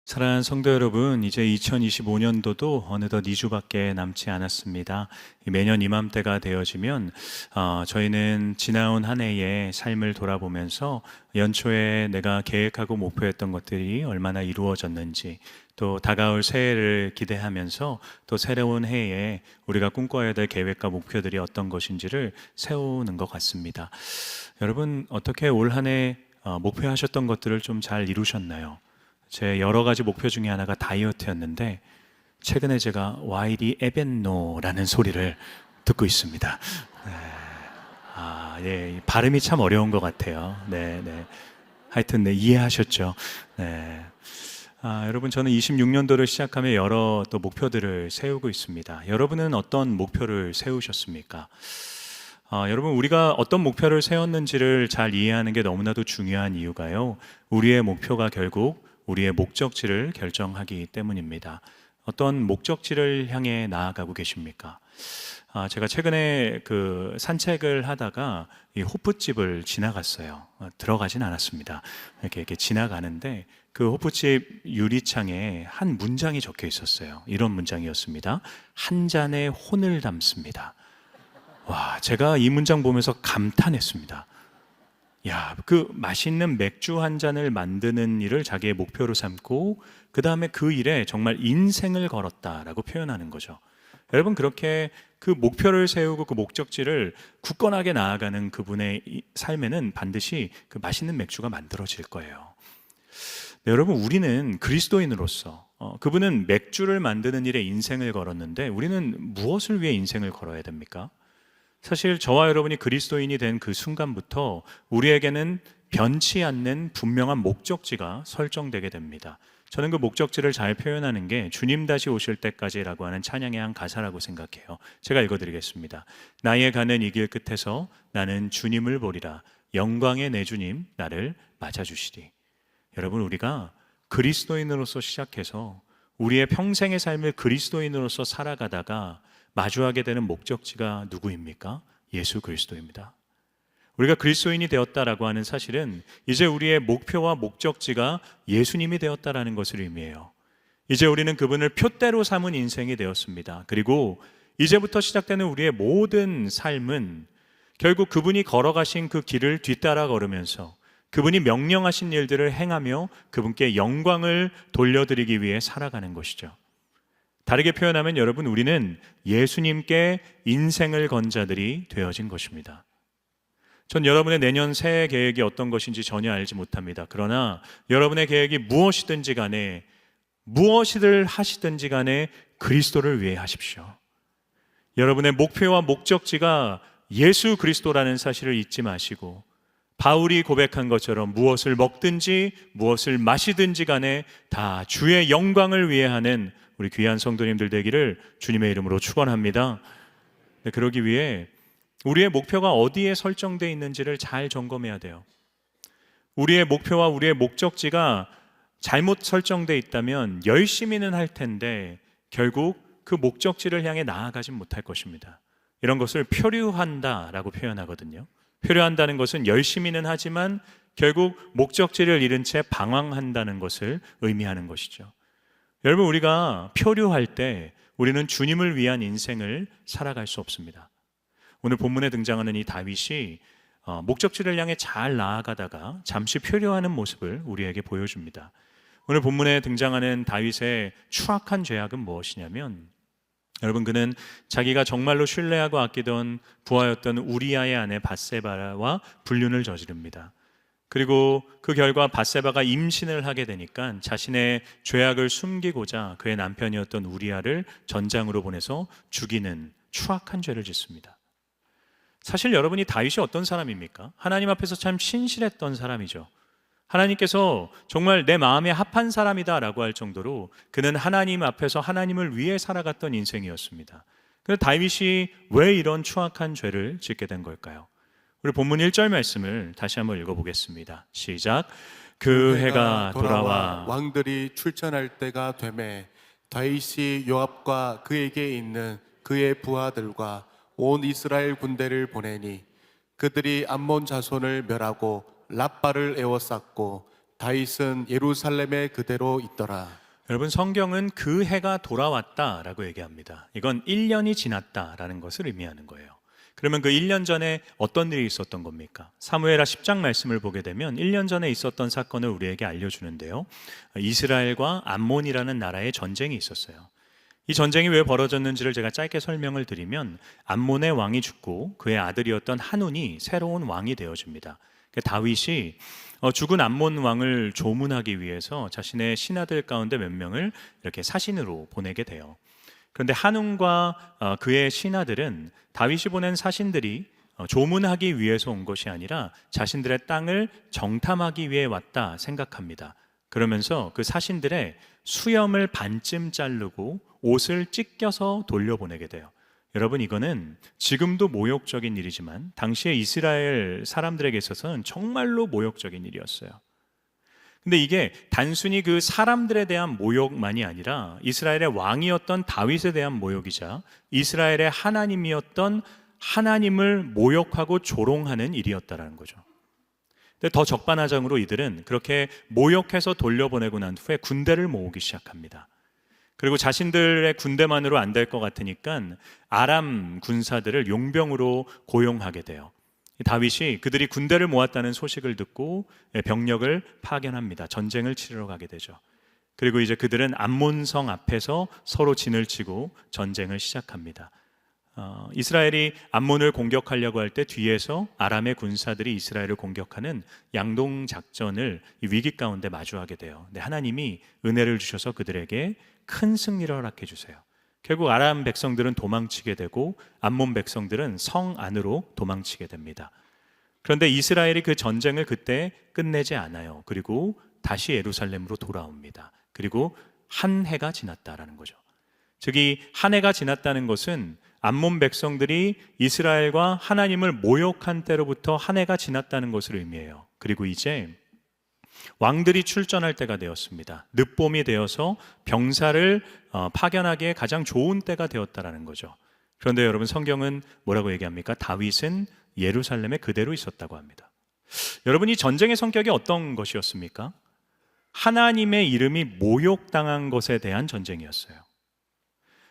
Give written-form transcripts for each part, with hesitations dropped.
사랑하는 성도 여러분, 이제 2025년도도 어느덧 2주밖에 남지 않았습니다. 매년 이맘때가 되어지면 저희는 지나온 한 해의 삶을 돌아보면서 연초에 내가 계획하고 목표했던 것들이 얼마나 이루어졌는지, 또 다가올 새해를 기대하면서 또 새로운 해에 우리가 꿈꿔야 될 계획과 목표들이 어떤 것인지를 세우는 것 같습니다. 여러분, 어떻게 올 한 해 목표하셨던 것들을 좀 잘 이루셨나요? 제 여러 가지 목표 중에 하나가 다이어트였는데 최근에 제가 와이리 에벤노라는 소리를 듣고 있습니다. 네. 예, 발음이 참 어려운 것 같아요. 네, 네. 하여튼 네, 이해하셨죠? 네. 여러분, 저는 26년도를 시작하며 여러 또 목표들을 세우고 있습니다. 여러분은 어떤 목표를 세우셨습니까? 여러분, 우리가 어떤 목표를 세웠는지를 잘 이해하는 게 너무나도 중요한 이유가요, 우리의 목표가 결국 우리의 목적지를 결정하기 때문입니다. 어떤 목적지를 향해 나아가고 계십니까? 제가 최근에 그 산책을 하다가 이 호프집을 지나갔어요. 들어가진 않았습니다. 이렇게 지나가는데 그 호프집 유리창에 한 문장이 적혀 있었어요. 이런 문장이었습니다. 한 잔의 혼을 담습니다. 와, 제가 이 문장 보면서 감탄했습니다. 야, 그 맛있는 맥주 한 잔을 만드는 일을 자기의 목표로 삼고 그 다음에 그 일에 정말 인생을 걸었다라고 표현하는 거죠. 여러분, 그렇게 그 목표를 세우고 그 목적지를 굳건하게 나아가는 그분의 삶에는 반드시 그 맛있는 맥주가 만들어질 거예요. 네, 여러분, 우리는 그리스도인으로서 그분은 맥주를 만드는 일에 인생을 걸었는데 우리는 무엇을 위해 인생을 걸어야 됩니까? 사실 저와 여러분이 그리스도인이 된 그 순간부터 우리에게는 변치 않는 분명한 목적지가 설정되게 됩니다. 저는 그 목적지를 잘 표현하는 게 주님 다시 오실 때까지라고 하는 찬양의 한 가사라고 생각해요. 제가 읽어드리겠습니다. 나의 가는 이 길 끝에서 나는 주님을 보리라. 영광의 내 주님 나를 맞아주시리. 여러분, 우리가 그리스도인으로서 시작해서 우리의 평생의 삶을 그리스도인으로서 살아가다가 마주하게 되는 목적지가 누구입니까? 예수 그리스도입니다. 우리가 그리스도인이 되었다라고 하는 사실은 이제 우리의 목표와 목적지가 예수님이 되었다라는 것을 의미해요. 이제 우리는 그분을 표대로 삼은 인생이 되었습니다. 그리고 이제부터 시작되는 우리의 모든 삶은 결국 그분이 걸어가신 그 길을 뒤따라 걸으면서 그분이 명령하신 일들을 행하며 그분께 영광을 돌려드리기 위해 살아가는 것이죠. 다르게 표현하면 여러분, 우리는 예수님께 인생을 건 자들이 되어진 것입니다. 전 여러분의 내년 새해 계획이 어떤 것인지 전혀 알지 못합니다. 그러나 여러분의 계획이 무엇이든지 간에 무엇이들 하시든지 간에 그리스도를 위해 하십시오. 여러분의 목표와 목적지가 예수 그리스도라는 사실을 잊지 마시고 바울이 고백한 것처럼 무엇을 먹든지 무엇을 마시든지 간에 다 주의 영광을 위해 하는 우리 귀한 성도님들 되기를 주님의 이름으로 축원합니다. 그러기 위해 우리의 목표가 어디에 설정되어 있는지를 잘 점검해야 돼요. 우리의 목표와 우리의 목적지가 잘못 설정되어 있다면 열심히는 할 텐데 결국 그 목적지를 향해 나아가진 못할 것입니다. 이런 것을 표류한다라고 표현하거든요. 표류한다는 것은 열심히는 하지만 결국 목적지를 잃은 채 방황한다는 것을 의미하는 것이죠. 여러분, 우리가 표류할 때 우리는 주님을 위한 인생을 살아갈 수 없습니다. 오늘 본문에 등장하는 이 다윗이 목적지를 향해 잘 나아가다가 잠시 표류하는 모습을 우리에게 보여줍니다. 오늘 본문에 등장하는 다윗의 추악한 죄악은 무엇이냐면, 여러분, 그는 자기가 정말로 신뢰하고 아끼던 부하였던 우리아의 아내 밧세바와 불륜을 저지릅니다. 그리고 그 결과 밧세바가 임신을 하게 되니까 자신의 죄악을 숨기고자 그의 남편이었던 우리아를 전장으로 보내서 죽이는 추악한 죄를 짓습니다. 사실 여러분이 다윗이 어떤 사람입니까? 하나님 앞에서 참 신실했던 사람이죠. 하나님께서 정말 내 마음에 합한 사람이다 라고 할 정도로 그는 하나님 앞에서 하나님을 위해 살아갔던 인생이었습니다. 그런데 다윗이 왜 이런 추악한 죄를 짓게 된 걸까요? 우리 본문 1절 말씀을 다시 한번 읽어보겠습니다. 시작. 그 해가 돌아와 왕들이 출전할 때가 되매 다윗이 요압과 그에게 있는 그의 부하들과 온 이스라엘 군대를 보내니 그들이 암몬 자손을 멸하고 랍바를 에워쌌고 다윗은 예루살렘에 그대로 있더라. 여러분, 성경은 그 해가 돌아왔다라고 얘기합니다. 이건 1년이 지났다라는 것을 의미하는 거예요. 그러면 그 1년 전에 어떤 일이 있었던 겁니까? 사무엘하 10장 말씀을 보게 되면 1년 전에 있었던 사건을 우리에게 알려주는데요. 이스라엘과 암몬이라는 나라의 전쟁이 있었어요. 이 전쟁이 왜 벌어졌는지를 제가 짧게 설명을 드리면, 암몬의 왕이 죽고 그의 아들이었던 한운이 새로운 왕이 되어집니다. 다윗이 죽은 암몬 왕을 조문하기 위해서 자신의 신하들 가운데 몇 명을 이렇게 사신으로 보내게 돼요. 그런데 한운과 그의 신하들은 다윗이 보낸 사신들이 조문하기 위해서 온 것이 아니라 자신들의 땅을 정탐하기 위해 왔다 생각합니다. 그러면서 그 사신들의 수염을 반쯤 자르고 옷을 찢겨서 돌려보내게 돼요. 여러분, 이거는 지금도 모욕적인 일이지만 당시에 이스라엘 사람들에게 있어서는 정말로 모욕적인 일이었어요. 근데 이게 단순히 그 사람들에 대한 모욕만이 아니라 이스라엘의 왕이었던 다윗에 대한 모욕이자 이스라엘의 하나님이었던 하나님을 모욕하고 조롱하는 일이었다라는 거죠. 근데 더 적반하장으로 이들은 그렇게 모욕해서 돌려보내고 난 후에 군대를 모으기 시작합니다. 그리고 자신들의 군대만으로 안 될 것 같으니까 아람 군사들을 용병으로 고용하게 돼요. 다윗이 그들이 군대를 모았다는 소식을 듣고 병력을 파견합니다. 전쟁을 치르러 가게 되죠. 그리고 이제 그들은 암몬성 앞에서 서로 진을 치고 전쟁을 시작합니다. 이스라엘이 암몬을 공격하려고 할 때 뒤에서 아람의 군사들이 이스라엘을 공격하는 양동 작전을 위기 가운데 마주하게 돼요. 근데 하나님이 은혜를 주셔서 그들에게 큰 승리를 허락해 주세요. 결국 아람 백성들은 도망치게 되고 암몬 백성들은 성 안으로 도망치게 됩니다. 그런데 이스라엘이 그 전쟁을 그때 끝내지 않아요. 그리고 다시 예루살렘으로 돌아옵니다. 그리고 한 해가 지났다라는 거죠. 즉, 이 한 해가 지났다는 것은 암몬 백성들이 이스라엘과 하나님을 모욕한 때로부터 한 해가 지났다는 것을 의미해요. 그리고 이제 왕들이 출전할 때가 되었습니다. 늦봄이 되어서 병사를 파견하기에 가장 좋은 때가 되었다라는 거죠. 그런데 여러분, 성경은 뭐라고 얘기합니까? 다윗은 예루살렘에 그대로 있었다고 합니다. 여러분, 이 전쟁의 성격이 어떤 것이었습니까? 하나님의 이름이 모욕당한 것에 대한 전쟁이었어요.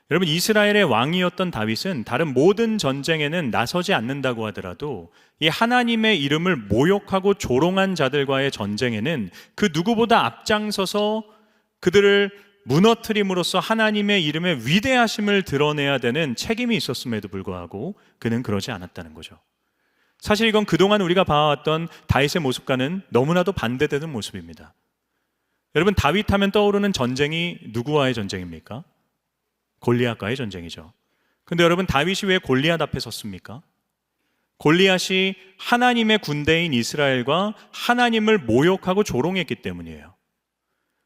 여러분, 이스라엘의 왕이었던 다윗은 다른 모든 전쟁에는 나서지 않는다고 하더라도 이 하나님의 이름을 모욕하고 조롱한 자들과의 전쟁에는 그 누구보다 앞장서서 그들을 무너뜨림으로써 하나님의 이름의 위대하심을 드러내야 되는 책임이 있었음에도 불구하고 그는 그러지 않았다는 거죠. 사실 이건 그동안 우리가 봐왔던 다윗의 모습과는 너무나도 반대되는 모습입니다. 여러분, 다윗 하면 떠오르는 전쟁이 누구와의 전쟁입니까? 골리앗과의 전쟁이죠. 근데 여러분, 다윗이 왜 골리앗 앞에 섰습니까? 골리앗이 하나님의 군대인 이스라엘과 하나님을 모욕하고 조롱했기 때문이에요.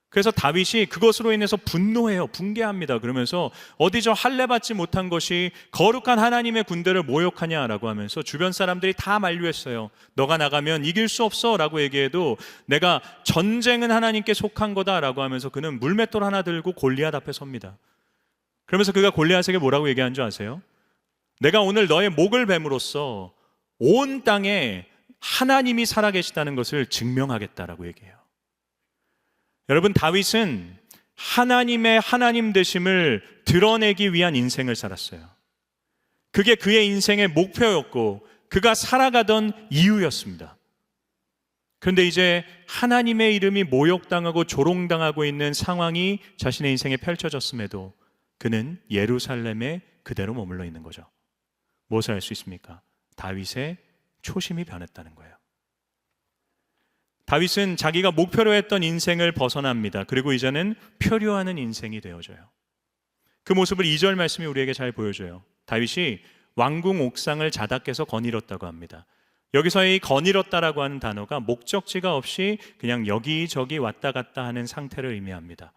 그래서 다윗이 그것으로 인해서 분노해요. 붕괴합니다. 그러면서 어디 저 할례 받지 못한 것이 거룩한 하나님의 군대를 모욕하냐라고 하면서 주변 사람들이 다 만류했어요. 너가 나가면 이길 수 없어 라고 얘기해도 내가 전쟁은 하나님께 속한 거다라고 하면서 그는 물맷돌 하나 들고 골리앗 앞에 섭니다. 그러면서 그가 골리앗에게 뭐라고 얘기한 줄 아세요? 내가 오늘 너의 목을 뱀으로써 온 땅에 하나님이 살아계시다는 것을 증명하겠다라고 얘기해요. 여러분, 다윗은 하나님의 하나님 되심을 드러내기 위한 인생을 살았어요. 그게 그의 인생의 목표였고 그가 살아가던 이유였습니다. 그런데 이제 하나님의 이름이 모욕당하고 조롱당하고 있는 상황이 자신의 인생에 펼쳐졌음에도 그는 예루살렘에 그대로 머물러 있는 거죠. 무엇을 알 수 있습니까? 다윗의 초심이 변했다는 거예요. 다윗은 자기가 목표로 했던 인생을 벗어납니다. 그리고 이제는 표류하는 인생이 되어져요. 그 모습을 2절 말씀이 우리에게 잘 보여줘요. 다윗이 왕궁 옥상을 자다께서 거닐었다고 합니다. 여기서의 거닐었다라고 하는 단어가 목적지가 없이 그냥 여기저기 왔다 갔다 하는 상태를 의미합니다.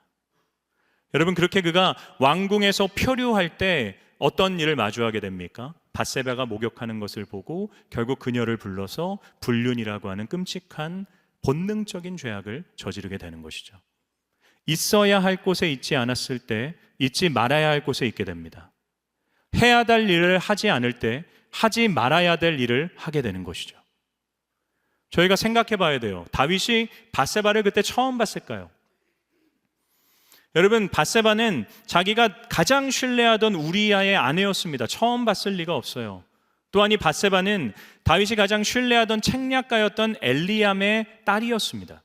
여러분, 그렇게 그가 왕궁에서 표류할 때 어떤 일을 마주하게 됩니까? 밧세바가 목욕하는 것을 보고 결국 그녀를 불러서 불륜이라고 하는 끔찍한 본능적인 죄악을 저지르게 되는 것이죠. 있어야 할 곳에 있지 않았을 때 있지 말아야 할 곳에 있게 됩니다. 해야 될 일을 하지 않을 때 하지 말아야 될 일을 하게 되는 것이죠. 저희가 생각해 봐야 돼요. 다윗이 밧세바를 그때 처음 봤을까요? 여러분, 밧세바는 자기가 가장 신뢰하던 우리아의 아내였습니다. 처음 봤을 리가 없어요. 또한 이 밧세바는 다윗이 가장 신뢰하던 책략가였던 엘리암의 딸이었습니다.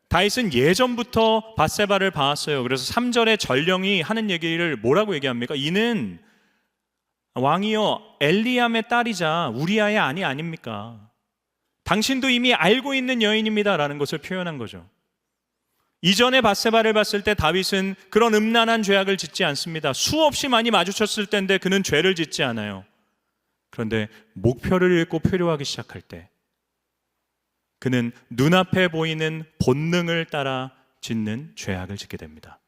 다윗은 예전부터 밧세바를 봐왔어요. 그래서 3절에 전령이 하는 얘기를 뭐라고 얘기합니까? 이는 왕이여 엘리암의 딸이자 우리아의 아내 아닙니까? 당신도 이미 알고 있는 여인입니다 라는 것을 표현한 거죠. 이전에 밧세바를 봤을 때 다윗은 그런 음란한 죄악을 짓지 않습니다. 수없이 많이 마주쳤을 때인데 그는 죄를 짓지 않아요. 그런데 목표를 잃고 표류하기 시작할 때 그는 눈앞에 보이는 본능을 따라 짓는 죄악을 짓게 됩니다.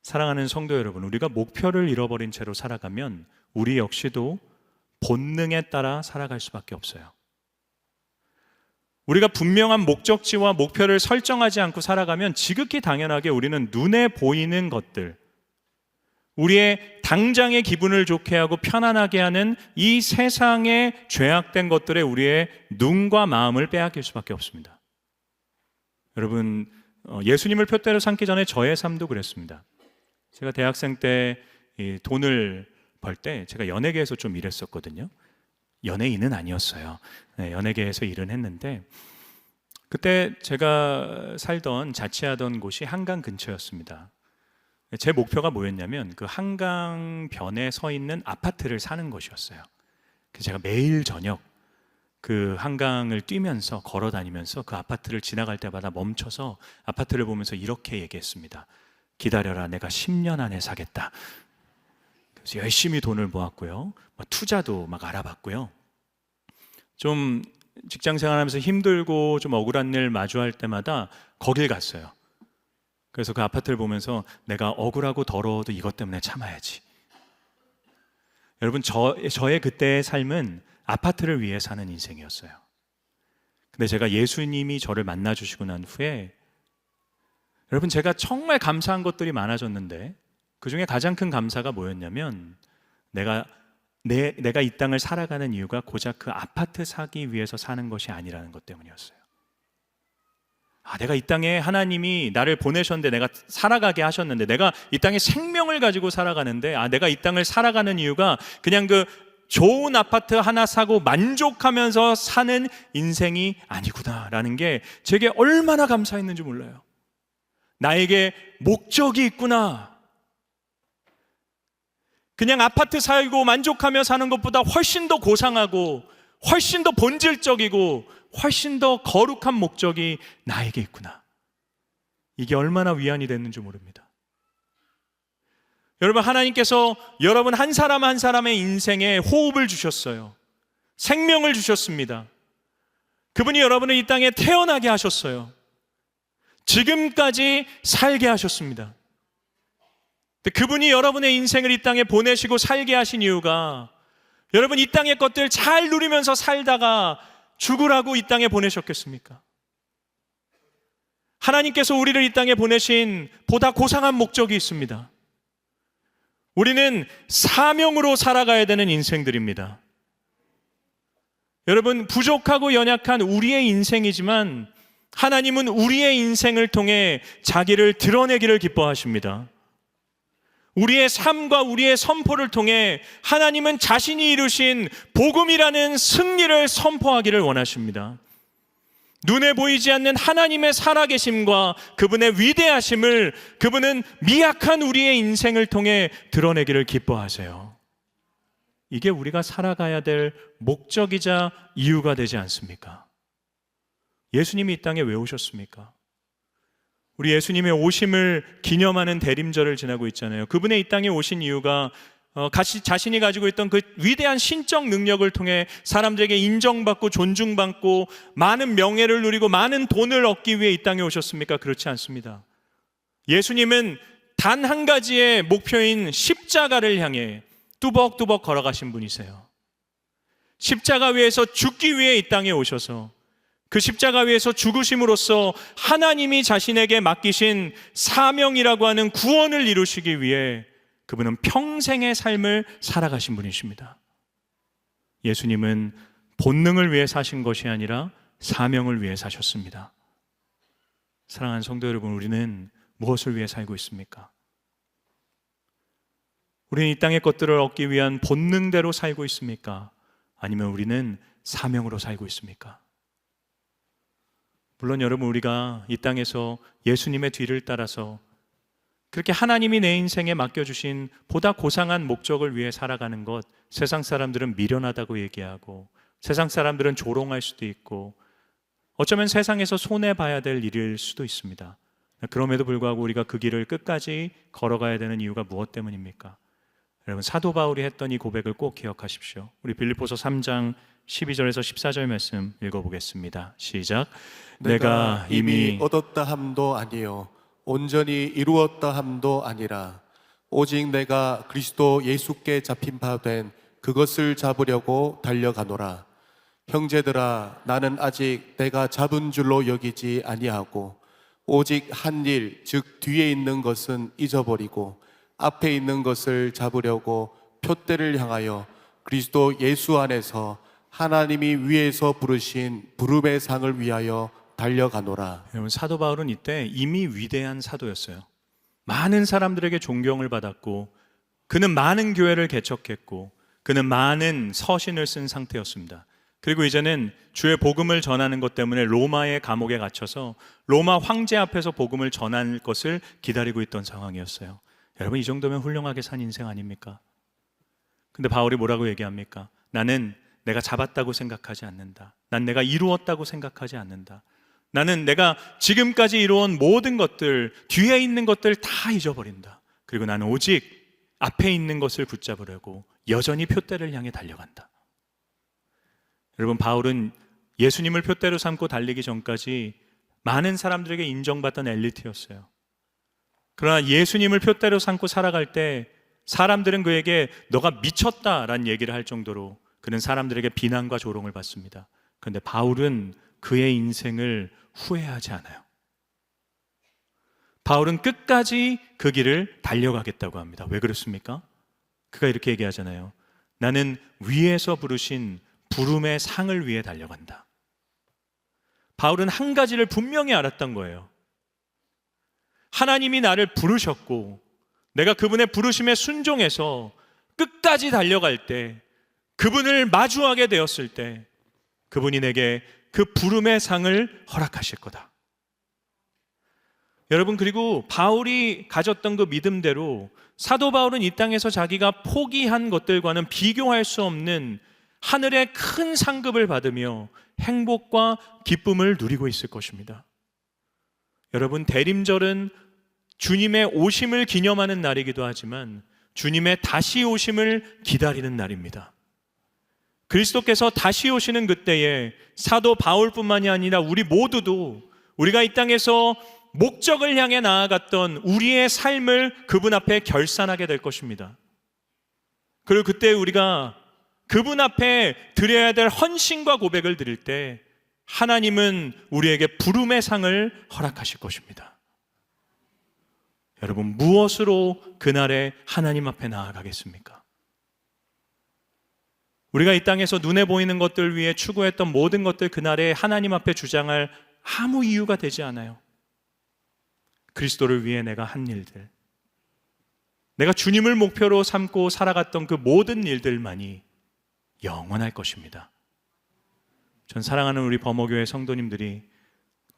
사랑하는 성도 여러분, 우리가 목표를 잃어버린 채로 살아가면 우리 역시도 본능에 따라 살아갈 수밖에 없어요. 우리가 분명한 목적지와 목표를 설정하지 않고 살아가면 지극히 당연하게 우리는 눈에 보이는 것들, 우리의 당장의 기분을 좋게 하고 편안하게 하는 이 세상의 죄악된 것들에 우리의 눈과 마음을 빼앗길 수밖에 없습니다. 여러분, 예수님을 표대로 삼기 전에 저의 삶도 그랬습니다. 제가 대학생 때 돈을 벌 때 제가 연예계에서 좀 일했었거든요. 연예인은 아니었어요. 네, 연예계에서 일은 했는데 그때 제가 살던 자취하던 곳이 한강 근처였습니다. 제 목표가 뭐였냐면 그 한강변에 서 있는 아파트를 사는 것이었어요. 그래서 제가 매일 저녁 그 한강을 뛰면서 걸어 다니면서 그 아파트를 지나갈 때마다 멈춰서 아파트를 보면서 이렇게 얘기했습니다. 기다려라, 내가 10년 안에 사겠다. 그래서 열심히 돈을 모았고요. 투자도 막 알아봤고요. 좀 직장 생활하면서 힘들고 좀 억울한 일 마주할 때마다 거길 갔어요. 그래서 그 아파트를 보면서 내가 억울하고 더러워도 이것 때문에 참아야지. 여러분, 저의 그때의 삶은 아파트를 위해 사는 인생이었어요. 근데 제가 예수님이 저를 만나주시고 난 후에 여러분, 제가 정말 감사한 것들이 많아졌는데 그 중에 가장 큰 감사가 뭐였냐면 내가 이 땅을 살아가는 이유가 고작 그 아파트 사기 위해서 사는 것이 아니라는 것 때문이었어요. 내가 이 땅에 하나님이 나를 보내셨는데 내가 살아가게 하셨는데 내가 이 땅에 생명을 가지고 살아가는데 내가 이 땅을 살아가는 이유가 그냥 그 좋은 아파트 하나 사고 만족하면서 사는 인생이 아니구나라는 게 제게 얼마나 감사했는지 몰라요. 나에게 목적이 있구나. 그냥 아파트 살고 만족하며 사는 것보다 훨씬 더 고상하고 훨씬 더 본질적이고 훨씬 더 거룩한 목적이 나에게 있구나. 이게 얼마나 위안이 됐는지 모릅니다. 여러분, 하나님께서 여러분 한 사람 한 사람의 인생에 호흡을 주셨어요. 생명을 주셨습니다. 그분이 여러분을 이 땅에 태어나게 하셨어요. 지금까지 살게 하셨습니다. 그분이 여러분의 인생을 이 땅에 보내시고 살게 하신 이유가 여러분 이 땅의 것들 잘 누리면서 살다가 죽으라고 이 땅에 보내셨겠습니까? 하나님께서 우리를 이 땅에 보내신 보다 고상한 목적이 있습니다. 우리는 사명으로 살아가야 되는 인생들입니다. 여러분, 부족하고 연약한 우리의 인생이지만 하나님은 우리의 인생을 통해 자기를 드러내기를 기뻐하십니다. 우리의 삶과 우리의 선포를 통해 하나님은 자신이 이루신 복음이라는 승리를 선포하기를 원하십니다. 눈에 보이지 않는 하나님의 살아계심과 그분의 위대하심을 그분은 미약한 우리의 인생을 통해 드러내기를 기뻐하세요. 이게 우리가 살아가야 될 목적이자 이유가 되지 않습니까? 예수님이 이 땅에 왜 오셨습니까? 우리 예수님의 오심을 기념하는 대림절을 지나고 있잖아요. 그분의 이 땅에 오신 이유가 자신이 가지고 있던 그 위대한 신적 능력을 통해 사람들에게 인정받고 존중받고 많은 명예를 누리고 많은 돈을 얻기 위해 이 땅에 오셨습니까? 그렇지 않습니다. 예수님은 단 한 가지의 목표인 십자가를 향해 뚜벅뚜벅 걸어가신 분이세요. 십자가 위에서 죽기 위해 이 땅에 오셔서 그 십자가 위에서 죽으심으로써 하나님이 자신에게 맡기신 사명이라고 하는 구원을 이루시기 위해 그분은 평생의 삶을 살아가신 분이십니다. 예수님은 본능을 위해 사신 것이 아니라 사명을 위해 사셨습니다. 사랑하는 성도 여러분, 우리는 무엇을 위해 살고 있습니까? 우리는 이 땅의 것들을 얻기 위한 본능대로 살고 있습니까? 아니면 우리는 사명으로 살고 있습니까? 물론 여러분, 우리가 이 땅에서 예수님의 뒤를 따라서 그렇게 하나님이 내 인생에 맡겨주신 보다 고상한 목적을 위해 살아가는 것, 세상 사람들은 미련하다고 얘기하고 세상 사람들은 조롱할 수도 있고 어쩌면 세상에서 손해봐야 될 일일 수도 있습니다. 그럼에도 불구하고 우리가 그 길을 끝까지 걸어가야 되는 이유가 무엇 때문입니까? 여러분, 사도 바울이 했던 이 고백을 꼭 기억하십시오. 우리 빌립보서 3장 12절에서 14절 말씀 읽어보겠습니다. 시작. 내가 이미 얻었다 함도 아니요 온전히 이루었다 함도 아니라 오직 내가 그리스도 예수께 잡힌 바 된 그것을 잡으려고 달려가노라. 형제들아, 나는 아직 내가 잡은 줄로 여기지 아니하고 오직 한 일, 즉 뒤에 있는 것은 잊어버리고 앞에 있는 것을 잡으려고 표대를 향하여 그리스도 예수 안에서 하나님이 위에서 부르신 부름의 상을 위하여 달려가노라. 여러분, 사도 바울은 이때 이미 위대한 사도였어요. 많은 사람들에게 존경을 받았고 그는 많은 교회를 개척했고 그는 많은 서신을 쓴 상태였습니다. 그리고 이제는 주의 복음을 전하는 것 때문에 로마의 감옥에 갇혀서 로마 황제 앞에서 복음을 전할 것을 기다리고 있던 상황이었어요. 여러분, 이 정도면 훌륭하게 산 인생 아닙니까? 근데 바울이 뭐라고 얘기합니까? 나는 내가 잡았다고 생각하지 않는다. 난 내가 이루었다고 생각하지 않는다. 나는 내가 지금까지 이루어온 모든 것들, 뒤에 있는 것들 다 잊어버린다. 그리고 나는 오직 앞에 있는 것을 붙잡으려고 여전히 표대를 향해 달려간다. 여러분, 바울은 예수님을 표대로 삼고 달리기 전까지 많은 사람들에게 인정받던 엘리트였어요. 그러나 예수님을 표대로 삼고 살아갈 때 사람들은 그에게 너가 미쳤다라는 얘기를 할 정도로 그는 사람들에게 비난과 조롱을 받습니다. 그런데 바울은 그의 인생을 후회하지 않아요. 바울은 끝까지 그 길을 달려가겠다고 합니다. 왜 그렇습니까? 그가 이렇게 얘기하잖아요. 나는 위에서 부르신 부름의 상을 위해 달려간다. 바울은 한 가지를 분명히 알았던 거예요. 하나님이 나를 부르셨고 내가 그분의 부르심에 순종해서 끝까지 달려갈 때, 그분을 마주하게 되었을 때 그분이 내게 그 부름의 상을 허락하실 거다. 여러분, 그리고 바울이 가졌던 그 믿음대로 사도 바울은 이 땅에서 자기가 포기한 것들과는 비교할 수 없는 하늘의 큰 상급을 받으며 행복과 기쁨을 누리고 있을 것입니다. 여러분, 대림절은 주님의 오심을 기념하는 날이기도 하지만 주님의 다시 오심을 기다리는 날입니다. 그리스도께서 다시 오시는 그때에 사도 바울뿐만이 아니라 우리 모두도 우리가 이 땅에서 목적을 향해 나아갔던 우리의 삶을 그분 앞에 결산하게 될 것입니다. 그리고 그때 우리가 그분 앞에 드려야 될 헌신과 고백을 드릴 때 하나님은 우리에게 부름의 상을 허락하실 것입니다. 여러분, 무엇으로 그날에 하나님 앞에 나아가겠습니까? 우리가 이 땅에서 눈에 보이는 것들 위해 추구했던 모든 것들 그날에 하나님 앞에 주장할 아무 이유가 되지 않아요. 그리스도를 위해 내가 한 일들, 내가 주님을 목표로 삼고 살아갔던 그 모든 일들만이 영원할 것입니다. 전 사랑하는 우리 범어교회 성도님들이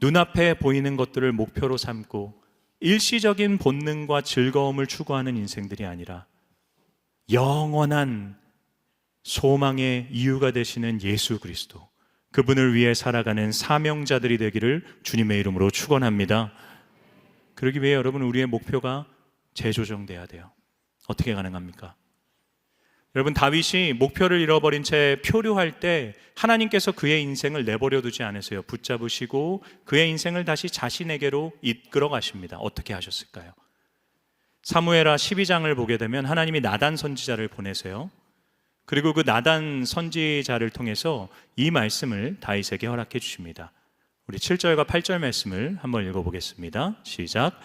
눈앞에 보이는 것들을 목표로 삼고 일시적인 본능과 즐거움을 추구하는 인생들이 아니라 영원한 소망의 이유가 되시는 예수 그리스도, 그분을 위해 살아가는 사명자들이 되기를 주님의 이름으로 축원합니다. 그러기 위해 여러분, 우리의 목표가 재조정돼야 돼요. 어떻게 가능합니까? 여러분, 다윗이 목표를 잃어버린 채 표류할 때 하나님께서 그의 인생을 내버려 두지 않으세요. 붙잡으시고 그의 인생을 다시 자신에게로 이끌어 가십니다. 어떻게 하셨을까요? 사무엘하 12장을 보게 되면 하나님이 나단 선지자를 보내세요. 그리고 그 나단 선지자를 통해서 이 말씀을 다윗에게 허락해 주십니다. 우리 7절과 8절 말씀을 한번 읽어보겠습니다. 시작.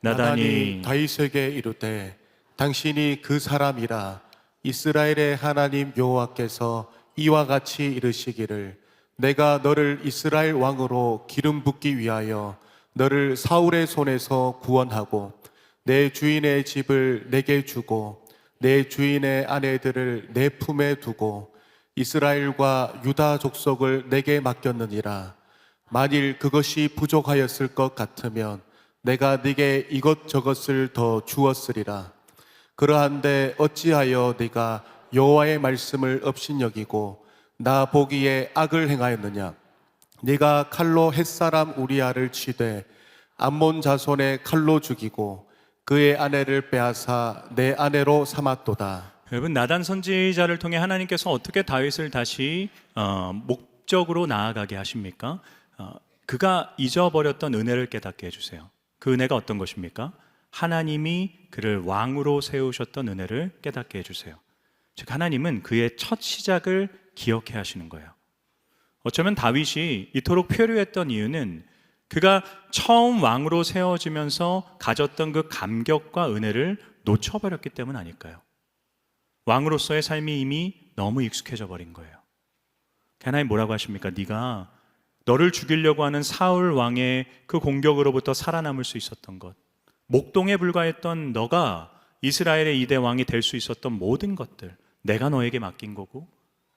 나단이 다윗에게 이르되 당신이 그 사람이라 이스라엘의 하나님 여호와께서 이와 같이 이르시기를 내가 너를 이스라엘 왕으로 기름 붓기 위하여 너를 사울의 손에서 구원하고 내 주인의 집을 내게 주고 내 주인의 아내들을 내 품에 두고 이스라엘과 유다 족속을 내게 맡겼느니라. 만일 그것이 부족하였을 것 같으면 내가 네게 이것저것을 더 주었으리라. 그러한데 어찌하여 네가 여호와의 말씀을 업신여기고 나 보기에 악을 행하였느냐? 네가 칼로 햇사람 우리아를 치되 암몬 자손의 칼로 죽이고 그의 아내를 빼앗아 내 아내로 삼았도다. 여러분, 나단 선지자를 통해 하나님께서 어떻게 다윗을 다시 목적으로 나아가게 하십니까? 그가 잊어버렸던 은혜를 깨닫게 해주세요. 그 은혜가 어떤 것입니까? 하나님이 그를 왕으로 세우셨던 은혜를 깨닫게 해주세요. 즉, 하나님은 그의 첫 시작을 기억해 하시는 거예요. 어쩌면 다윗이 이토록 표류했던 이유는 그가 처음 왕으로 세워지면서 가졌던 그 감격과 은혜를 놓쳐버렸기 때문 아닐까요? 왕으로서의 삶이 이미 너무 익숙해져 버린 거예요. 하나님 뭐라고 하십니까? 네가 너를 죽이려고 하는 사울 왕의 그 공격으로부터 살아남을 수 있었던 것, 목동에 불과했던 너가 이스라엘의 2대 왕이 될 수 있었던 모든 것들, 내가 너에게 맡긴 거고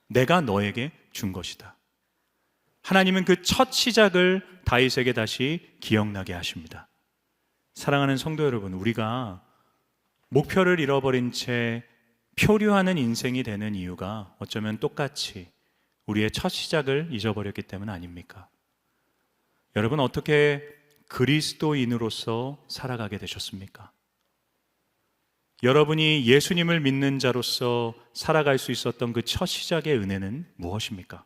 내가 너에게 준 것이다. 하나님은 그 첫 시작을 다윗에게 다시 기억나게 하십니다. 사랑하는 성도 여러분, 우리가 목표를 잃어버린 채 표류하는 인생이 되는 이유가 어쩌면 똑같이 우리의 첫 시작을 잊어버렸기 때문 아닙니까? 여러분, 어떻게 그리스도인으로서 살아가게 되셨습니까? 여러분이 예수님을 믿는 자로서 살아갈 수 있었던 그 첫 시작의 은혜는 무엇입니까?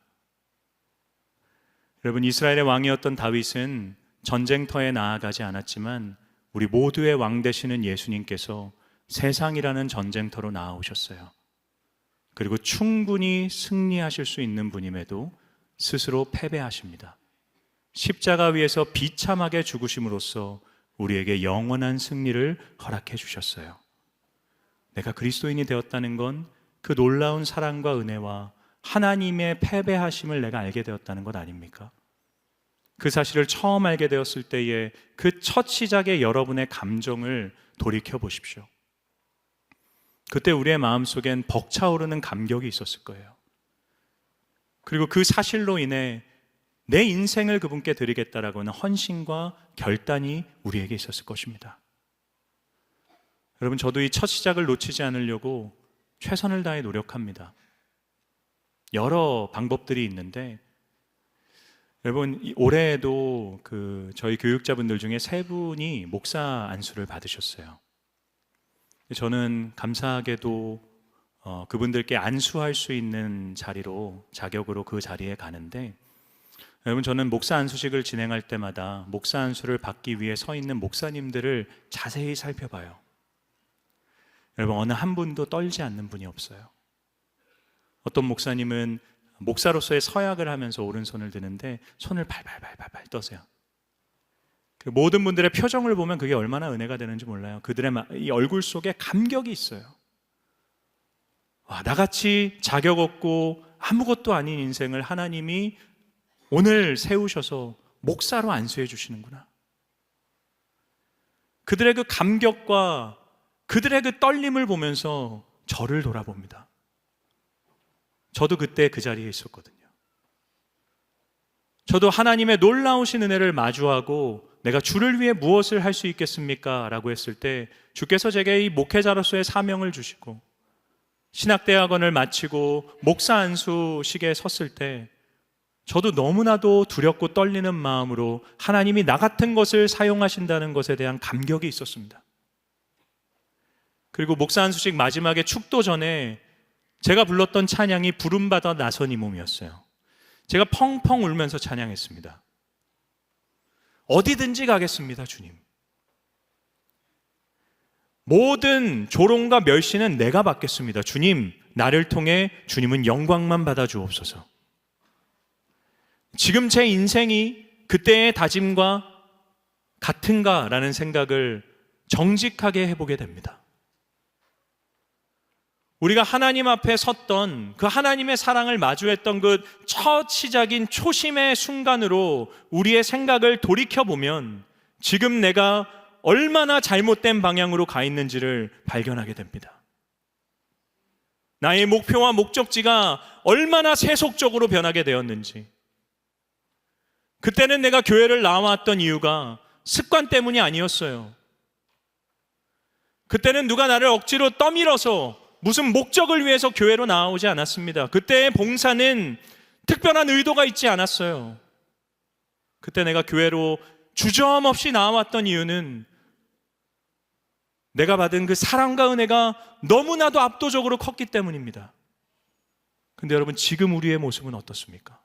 여러분, 이스라엘의 왕이었던 다윗은 전쟁터에 나아가지 않았지만 우리 모두의 왕 되시는 예수님께서 세상이라는 전쟁터로 나아오셨어요. 그리고 충분히 승리하실 수 있는 분임에도 스스로 패배하십니다. 십자가 위에서 비참하게 죽으심으로써 우리에게 영원한 승리를 허락해 주셨어요. 내가 그리스도인이 되었다는 건 그 놀라운 사랑과 은혜와 하나님의 패배하심을 내가 알게 되었다는 것 아닙니까? 그 사실을 처음 알게 되었을 때의 그 첫 시작의 여러분의 감정을 돌이켜 보십시오. 그때 우리의 마음속엔 벅차오르는 감격이 있었을 거예요. 그리고 그 사실로 인해 내 인생을 그분께 드리겠다라고 하는 헌신과 결단이 우리에게 있었을 것입니다. 여러분, 저도 이 첫 시작을 놓치지 않으려고 최선을 다해 노력합니다. 여러 방법들이 있는데, 여러분, 올해에도 저희 교육자분들 중에 3분이 목사 안수를 받으셨어요. 저는 감사하게도 그분들께 안수할 수 있는 자격으로 그 자리에 가는데, 여러분, 저는 목사 안수식을 진행할 때마다 목사 안수를 받기 위해 서 있는 목사님들을 자세히 살펴봐요. 여러분, 어느 한 분도 떨지 않는 분이 없어요. 어떤 목사님은 목사로서의 서약을 하면서 오른손을 드는데 손을 발발발발 떠세요. 그 모든 분들의 표정을 보면 그게 얼마나 은혜가 되는지 몰라요. 그들의 이 얼굴 속에 감격이 있어요. 와, 나같이 자격 없고 아무것도 아닌 인생을 하나님이 오늘 세우셔서 목사로 안수해 주시는구나. 그들의 그 감격과 그들의 그 떨림을 보면서 저를 돌아봅니다. 저도 그때 그 자리에 있었거든요. 저도 하나님의 놀라우신 은혜를 마주하고 내가 주를 위해 무엇을 할 수 있겠습니까? 라고 했을 때 주께서 제게 이 목회자로서의 사명을 주시고 신학대학원을 마치고 목사 안수식에 섰을 때 저도 너무나도 두렵고 떨리는 마음으로 하나님이 나 같은 것을 사용하신다는 것에 대한 감격이 있었습니다. 그리고 목사 안수식 마지막에 축도 전에 제가 불렀던 찬양이 부름받아 나선 이 몸이었어요. 제가 펑펑 울면서 찬양했습니다. 어디든지 가겠습니다, 주님. 모든 조롱과 멸시는 내가 받겠습니다. 주님, 나를 통해 주님은 영광만 받아 주옵소서. 지금 제 인생이 그때의 다짐과 같은가라는 생각을 정직하게 해보게 됩니다. 우리가 하나님 앞에 섰던 그 하나님의 사랑을 마주했던 그 첫 시작인 초심의 순간으로 우리의 생각을 돌이켜보면 지금 내가 얼마나 잘못된 방향으로 가 있는지를 발견하게 됩니다. 나의 목표와 목적지가 얼마나 세속적으로 변하게 되었는지. 그때는 내가 교회를 나왔던 이유가 습관 때문이 아니었어요. 그때는 누가 나를 억지로 떠밀어서 무슨 목적을 위해서 교회로 나오지 않았습니다. 그때의 봉사는 특별한 의도가 있지 않았어요. 그때 내가 교회로 주저없이 나왔던 이유는 내가 받은 그 사랑과 은혜가 너무나도 압도적으로 컸기 때문입니다. 근데 여러분, 지금 우리의 모습은 어떻습니까?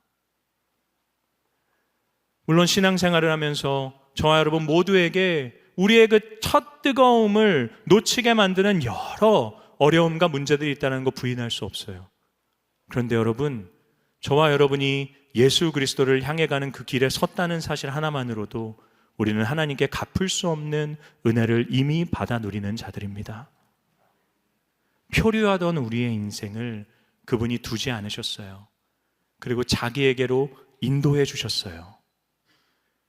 물론 신앙생활을 하면서 저와 여러분 모두에게 우리의 그 첫 뜨거움을 놓치게 만드는 여러 어려움과 문제들이 있다는 거 부인할 수 없어요. 그런데 여러분, 저와 여러분이 예수 그리스도를 향해 가는 그 길에 섰다는 사실 하나만으로도 우리는 하나님께 갚을 수 없는 은혜를 이미 받아 누리는 자들입니다. 표류하던 우리의 인생을 그분이 두지 않으셨어요. 그리고 자기에게로 인도해 주셨어요.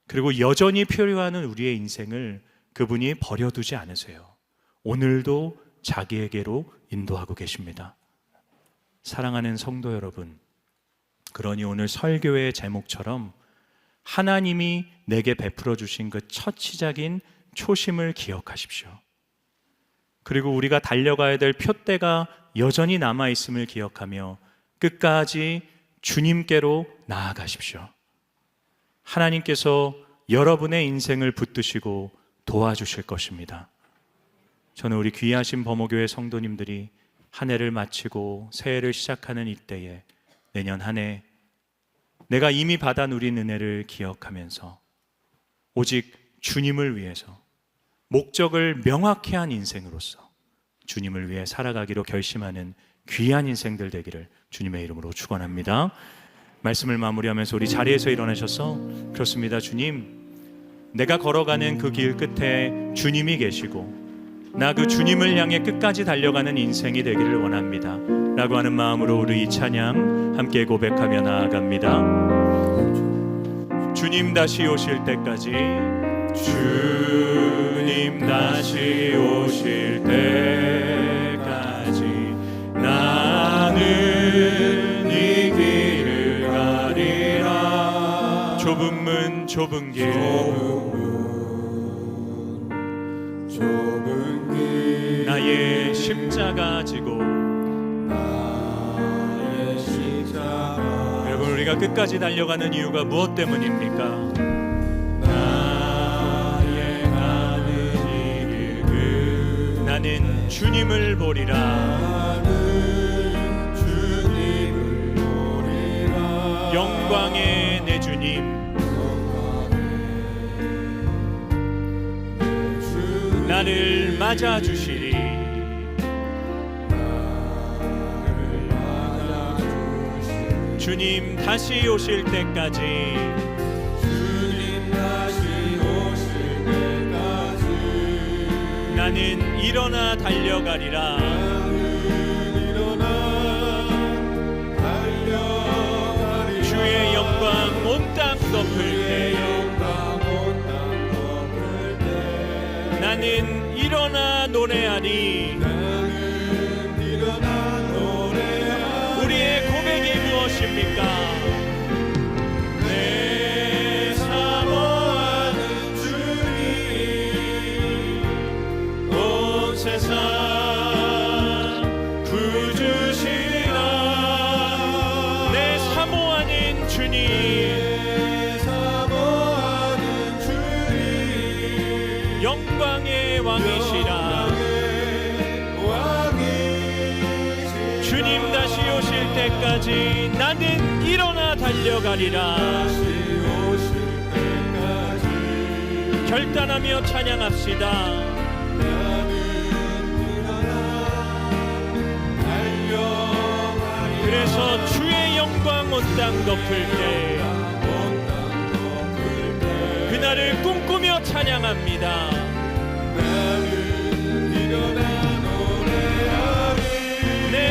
그리고 여전히 표류하는 우리의 인생을 그분이 버려두지 않으세요. 오늘도 자기에게로 인도하고 계십니다. 사랑하는 성도 여러분, 그러니 오늘 설교의 제목처럼 하나님이 내게 베풀어 주신 그 첫 시작인 초심을 기억하십시오. 그리고 우리가 달려가야 될 표대가 여전히 남아있음을 기억하며 끝까지 주님께로 나아가십시오. 하나님께서 여러분의 인생을 붙드시고 도와주실 것입니다. 저는 우리 귀하신 범호교회 성도님들이 한 해를 마치고 새해를 시작하는 이때에 내년 한 해 내가 이미 받아 누린 은혜를 기억하면서 오직 주님을 위해서 목적을 명확히 한 인생으로서 주님을 위해 살아가기로 결심하는 귀한 인생들 되기를 주님의 이름으로 축원합니다. 말씀을 마무리하면서 우리 자리에서 일어나셔서, 그렇습니다 주님, 내가 걸어가는 그 길 끝에 주님이 계시고 나 그 주님을 향해 끝까지 달려가는 인생이 되기를 원합니다 라고 하는 마음으로 우리 이 찬양 함께 고백하며 나아갑니다. 주님 다시 오실 때까지, 주님 다시 오실 때까지 나는 이 길을 가리라. 좁은 문 좁은 길, 나의 십자가 지고, 여러분, 우리가 끝까지 달려가는 이유가 무엇 때문입니까? 나의 가는 이 길, 나는 주님을 보리라. 영광의 내 주님, 나를 맞아주시리. 주님 다시 오실 때까지, 나는 일어나 달려가리라. 주의 영광 온 땅 덮을 때, 나는 일어나 노래하리. 우리의 고백이 무엇입니까? 내 사모하는 주님, 온 세상 구주시라. 내 사모하는 주님, 영광의 왕이시라. 주님 다시 오실 때까지 나는 일어나 달려가리라. 결단하며 찬양합시다. 그래서 주의 영광 온 땅 덮을 때, 그날을 꿈꾸며 찬양합니다. 내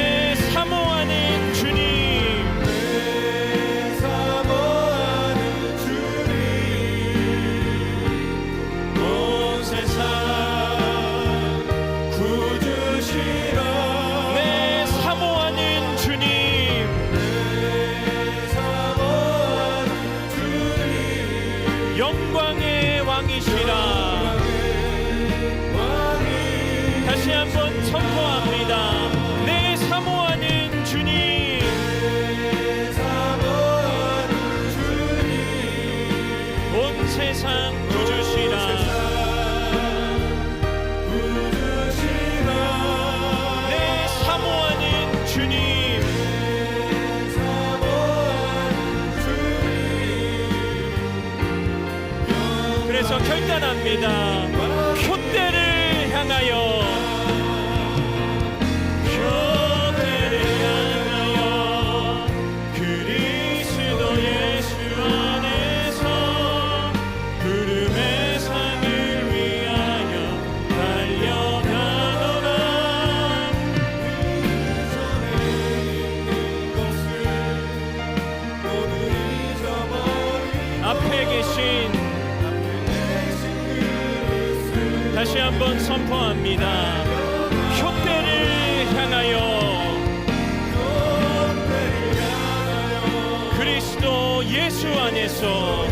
영광의 왕이시라. 다시 한번 선포합니다. 내 사모하는 주님, 온 세상 구주시라. 내 사모하는 주님, 그래서 결단합니다. 표대를 향하여, 표대를 향하여 그리스도 예수 안에서 구름의 상을 위하여 달려가노라. 앞에 계신, 다시 한번 선포합니다. 표대를 향하여, 그리스도 예수 안에서